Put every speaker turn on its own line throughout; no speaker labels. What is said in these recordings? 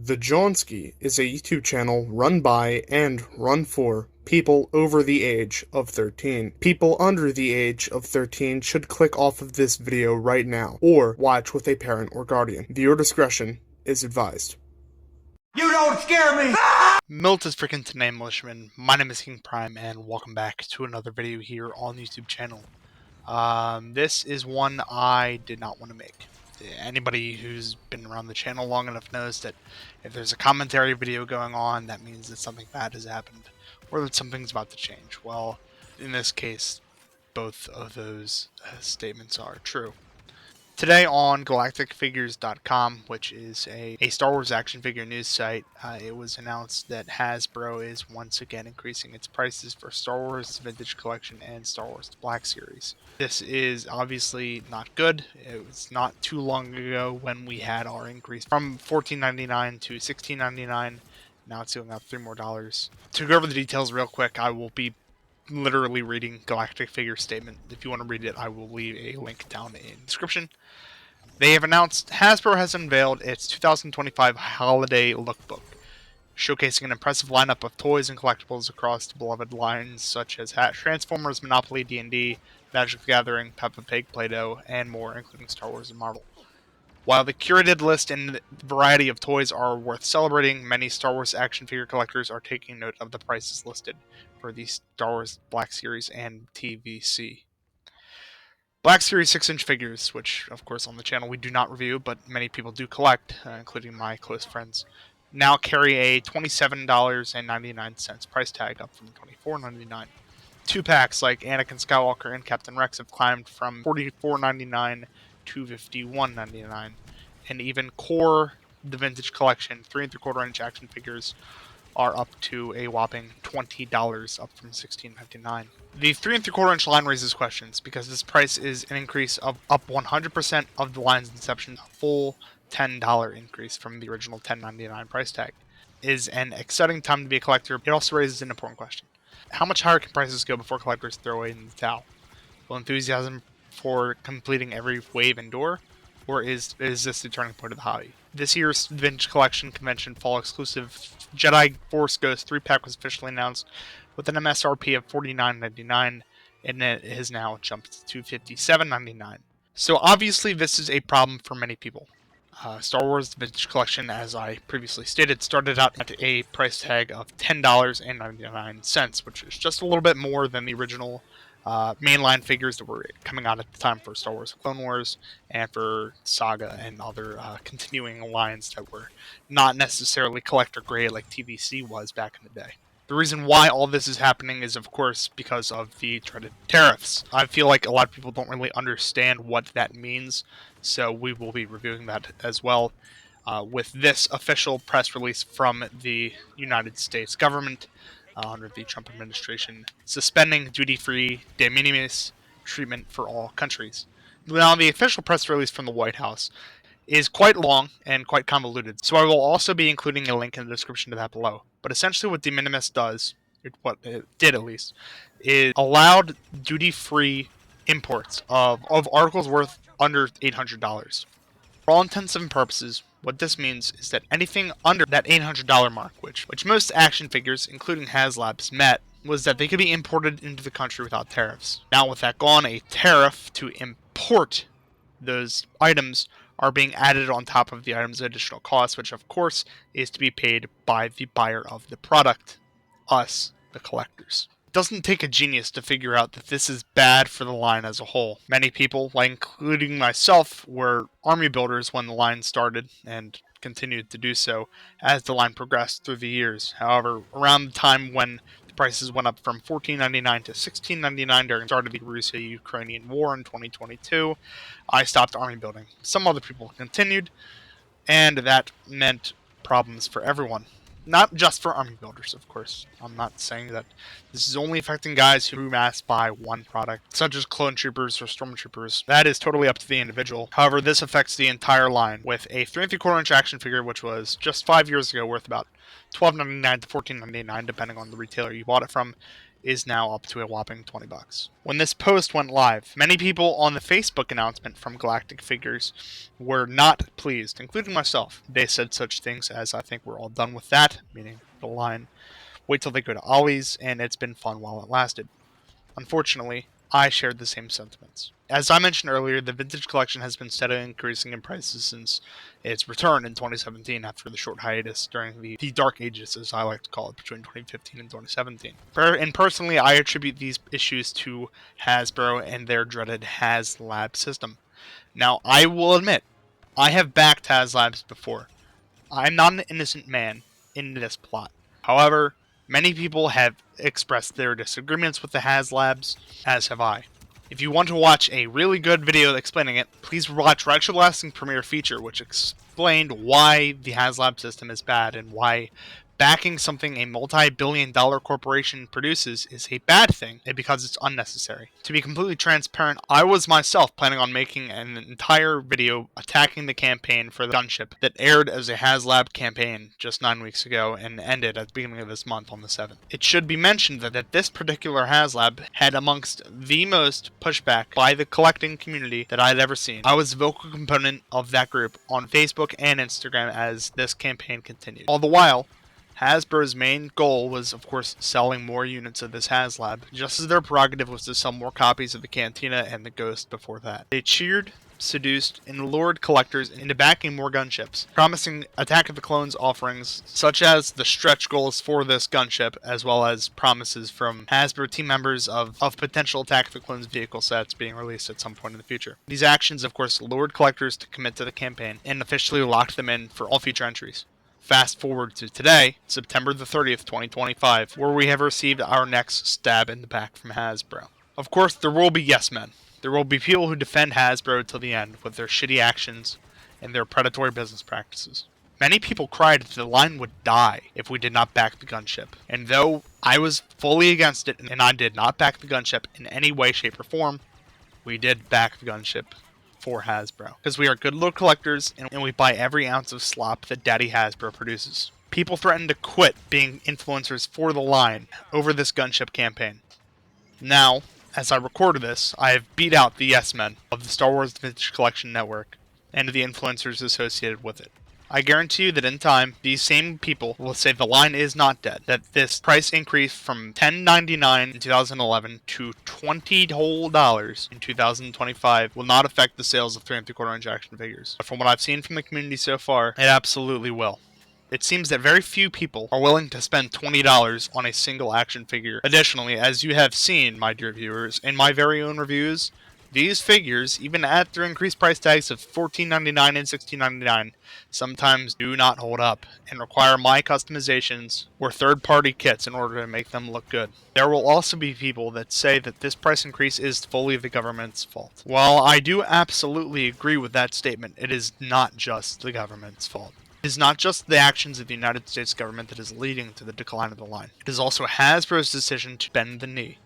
The Johnsky is a YouTube channel run by and run for people over the age of 13. People under the age of 13 should click off of this video right now, or watch with a parent or guardian. Viewer discretion is advised.
You don't scare me!
Milt is freaking today, militiamen. My name is King Prime, and welcome back to another video here on the YouTube channel. This is one I did not want to make. Anybody who's been around the channel long enough knows that if there's a commentary video going on, that means that something bad has happened, or that something's about to change. Well, in this case, both of those statements are true. Today on galacticfigures.com, which is a Star Wars action figure news site, it was announced that Hasbro is once again increasing its prices for Star Wars Vintage Collection and Star Wars Black Series. This is obviously not good. It was not too long ago when we had our increase from $14.99 to $16.99. Now it's going up $3 more. To go over the details real quick, I will be literally reading Galactic Figure statement. If you want to read it, I will leave a link down in the description. They have announced Hasbro has unveiled its 2025 Holiday Lookbook, showcasing an impressive lineup of toys and collectibles across beloved lines such as Transformers, Monopoly, D&D, Magic the Gathering, Peppa Pig, Play-Doh, and more, including Star Wars and Marvel. While the curated list and variety of toys are worth celebrating, many Star Wars action figure collectors are taking note of the prices listed for the Star Wars Black Series and TVC. Black Series 6-inch figures, which of course on the channel we do not review, but many people do collect, including my close friends, now carry a $27.99 price tag, up from $24.99. 2-packs like Anakin Skywalker and Captain Rex have climbed from $44.99 to $51.99, and even core the vintage collection 3 3/4-inch action figures are up to a whopping $20, up from $16.99. The 3 3/4-inch line raises questions because this price is an increase of up 100% of the line's inception, a full $10 increase from the original $10.99 price tag. Is an exciting time to be a collector. It also raises an important question: how much higher can prices go before collectors throw away in the towel? Will enthusiasm for completing every wave endure, or is this the turning point of the hobby? This year's Vintage Collection Convention Fall exclusive Jedi Force Ghost 3-pack was officially announced with an MSRP of $49.99, and it has now jumped to $57.99. So obviously this is a problem for many people. Star Wars Vintage Collection, as I previously stated, started out at a price tag of $10.99, which is just a little bit more than the original mainline figures that were coming out at the time for Star Wars Clone Wars and for Saga and other continuing lines that were not necessarily collector grade like TVC was back in the day. The reason why all this is happening is, of course, because of the dreaded tariffs. I feel like a lot of people don't really understand what that means, so we will be reviewing that as well. With this official press release from the United States government under the Trump administration, suspending duty-free de minimis treatment for all countries. Now, the official press release from the White House is quite long and quite convoluted, so I will also be including a link in the description to that below. But essentially what de minimis does, what it did at least, is allowed duty-free imports of articles worth under $800. For all intents and purposes, what this means is that anything under that $800 mark, which most action figures, including HasLabs, met, was that they could be imported into the country without tariffs. Now with that gone, a tariff to import those items are being added on top of the item's additional cost, which of course is to be paid by the buyer of the product, us, the collectors. It doesn't take a genius to figure out that this is bad for the line as a whole. Many people, like including myself, were army builders when the line started and continued to do so as the line progressed through the years. However, around the time when the prices went up from $14.99 to $16.99 during the start of the Russia-Ukrainian war in 2022, I stopped army building. Some other people continued, and that meant problems for everyone. Not just for army builders, of course. I'm not saying that this is only affecting guys who mass buy one product, such as clone troopers or stormtroopers. That is totally up to the individual. However, this affects the entire line, with a 3 3/4-inch action figure, which was just 5 years ago worth about $12.99 to $14.99, depending on the retailer you bought it from, is now up to a whopping $20. When this post went live, many people on the Facebook announcement from Galactic Figures were not pleased, including myself. They said such things as, "I think we're all done with that," meaning the line, "wait till they go to Ollie's, and it's been fun while it lasted." Unfortunately, I shared the same sentiments. As I mentioned earlier, the vintage collection has been steadily increasing in prices since its return in 2017 after the short hiatus during the dark ages, as I like to call it, between 2015 and 2017. And personally, I attribute these issues to Hasbro and their dreaded HasLab system. Now, I will admit, I have backed HasLabs before. I'm not an innocent man in this plot. However, many people have expressed their disagreements with the HasLabs, as have I. If you want to watch a really good video explaining it, please watch RetroBlasting Premiere Feature, which explained why the HasLab system is bad and why backing something a multi-billion-dollar corporation produces is a bad thing because it's unnecessary. To be completely transparent, I was myself planning on making an entire video attacking the campaign for the gunship that aired as a HasLab campaign just 9 weeks ago and ended at the beginning of this month on the 7th. It should be mentioned that this particular HasLab had amongst the most pushback by the collecting community that I had ever seen. I was a vocal component of that group on Facebook and Instagram as this campaign continued. All the while, Hasbro's main goal was, of course, selling more units of this HasLab, just as their prerogative was to sell more copies of the Cantina and the Ghost before that. They cheered, seduced, and lured collectors into backing more gunships, promising Attack of the Clones offerings such as the stretch goals for this gunship, as well as promises from Hasbro team members of potential Attack of the Clones vehicle sets being released at some point in the future. These actions, of course, lured collectors to commit to the campaign and officially locked them in for all future entries. Fast forward to today, September the 30th, 2025, where we have received our next stab in the back from Hasbro. Of course, there will be yes men. There will be people who defend Hasbro till the end with their shitty actions and their predatory business practices. Many people cried that the line would die if we did not back the gunship. And though I was fully against it and I did not back the gunship in any way, shape, or form, we did back the gunship for Hasbro. Because we are good little collectors and we buy every ounce of slop that Daddy Hasbro produces. People threatened to quit being influencers for the line over this gunship campaign. Now, as I recorded this, I have beat out the yes men of the Star Wars Vintage Collection Network and the influencers associated with it. I guarantee you that in time, these same people will say the line is not dead, that this price increase from $10.99 in 2011 to $20 whole dollars in 2025 will not affect the sales of 3 3/4 inch action figures. But from what I've seen from the community so far, it absolutely will. It seems that very few people are willing to spend $20 on a single action figure. Additionally, as you have seen, my dear viewers, in my very own reviews, these figures, even at their increased price tags of $14.99 and $16.99, sometimes do not hold up and require my customizations or third-party kits in order to make them look good. There will also be people that say that this price increase is fully the government's fault. While I do absolutely agree with that statement, it is not just the government's fault. It is not just the actions of the United States government that is leading to the decline of the line. It is also Hasbro's decision to bend the knee.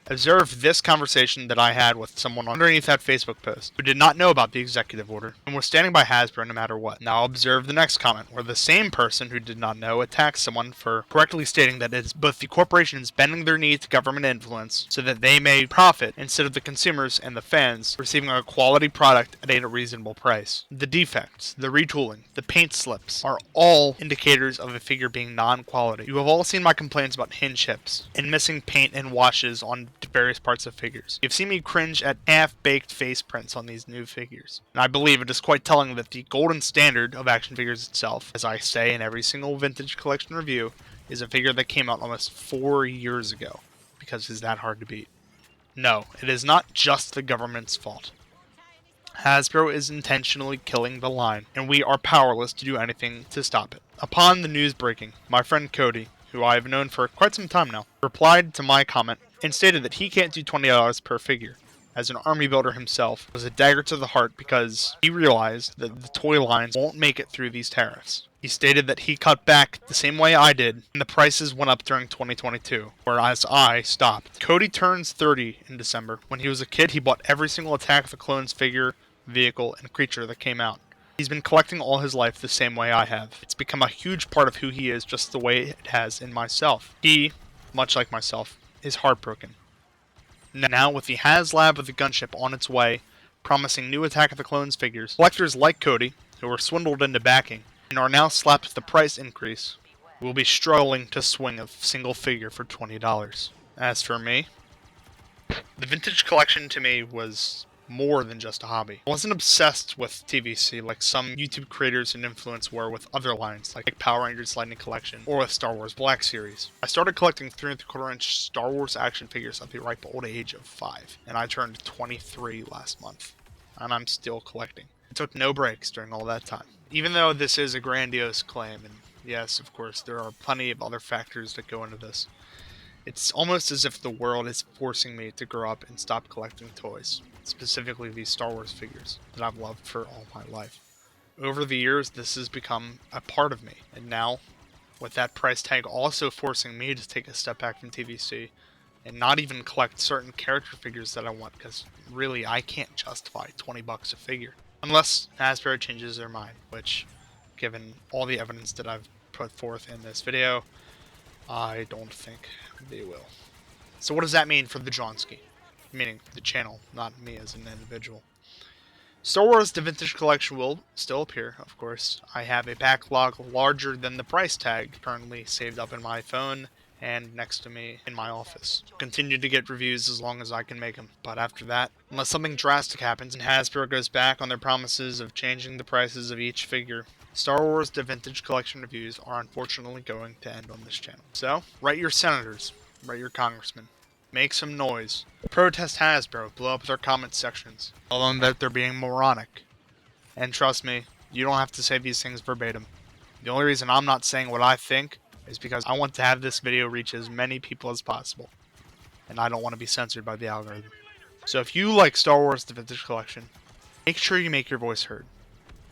Observe this conversation that I had with someone underneath that Facebook post who did not know about the executive order and was standing by Hasbro no matter what. Now observe the next comment where the same person who did not know attacks someone for correctly stating that it is both the corporations bending their knee to government influence so that they may profit instead of the consumers and the fans receiving a quality product at a reasonable price. The defects, the retooling, the paint slips are all indicators of a figure being non-quality. You have all seen my complaints about hinge hips and missing paint and washes on various parts of figures. You've seen me cringe at half-baked face prints on these new figures. And I believe it is quite telling that the golden standard of action figures itself, as I say in every single vintage collection review, is a figure that came out almost 4 years ago, because it's that hard to beat. No, it is not just the government's fault. Hasbro is intentionally killing the line, and we are powerless to do anything to stop it. Upon the news breaking, my friend Cody, who I have known for quite some time now, replied to my comment and stated that he can't do $20 per figure. As an army builder himself, it was a dagger to the heart because he realized that the toy lines won't make it through these tariffs. He stated that he cut back the same way I did, and the prices went up during 2022, whereas I stopped. Cody turns 30 in December. When he was a kid, he bought every single Attack of the Clones figure, vehicle, and creature that came out. He's been collecting all his life the same way I have. It's become a huge part of who he is, just the way it has in myself. He, much like myself, is heartbroken. Now, with the HasLab of the gunship on its way, promising new Attack of the Clones figures, collectors like Cody, who were swindled into backing, and are now slapped with the price increase, will be struggling to swing a single figure for $20. As for me, the vintage collection to me was more than just a hobby. I wasn't obsessed with TVC like some YouTube creators and influencers were with other lines like Power Rangers Lightning Collection or with Star Wars Black Series. I started collecting 3.25-inch Star Wars action figures at the ripe old age of 5, and I turned 23 last month, and I'm still collecting. I took no breaks during all that time. Even though this is a grandiose claim, and yes, of course, there are plenty of other factors that go into this, it's almost as if the world is forcing me to grow up and stop collecting toys, specifically these Star Wars figures that I've loved for all my life. Over the years, this has become a part of me, and now, with that price tag also forcing me to take a step back from TVC and not even collect certain character figures that I want, because really I can't justify $20 a figure. Unless Hasbro changes their mind, which, given all the evidence that I've put forth in this video, I don't think they will. So what does that mean for the Johnski? Meaning the channel, not me as an individual. Star Wars The Vintage Collection will still appear, of course. I have a backlog larger than the price tag currently saved up in my phone and next to me in my office. Continue to get reviews as long as I can make them. But after that, unless something drastic happens and Hasbro goes back on their promises of changing the prices of each figure, Star Wars The Vintage Collection reviews are unfortunately going to end on this channel. So, write your senators, write your congressmen, make some noise, protest Hasbro, blow up their comment sections, tell them that they're being moronic. And trust me, you don't have to say these things verbatim. The only reason I'm not saying what I think is because I want to have this video reach as many people as possible, and I don't want to be censored by the algorithm. So if you like Star Wars The Vintage Collection, make sure you make your voice heard.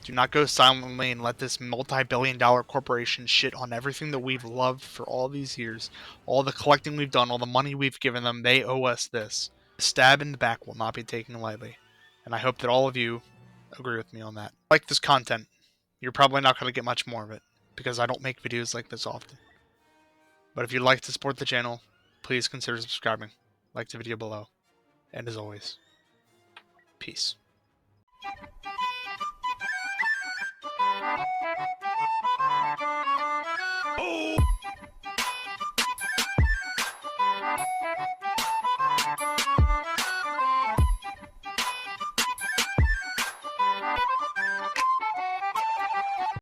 Do not go silently and let this multi-billion-dollar corporation shit on everything that we've loved for all these years. All the collecting we've done, all the money we've given them, they owe us this. The stab in the back will not be taken lightly. And I hope that all of you agree with me on that. Like this content, you're probably not going to get much more of it, because I don't make videos like this often. But if you'd like to support the channel, please consider subscribing. Like the video below. And as always, peace.
Oh!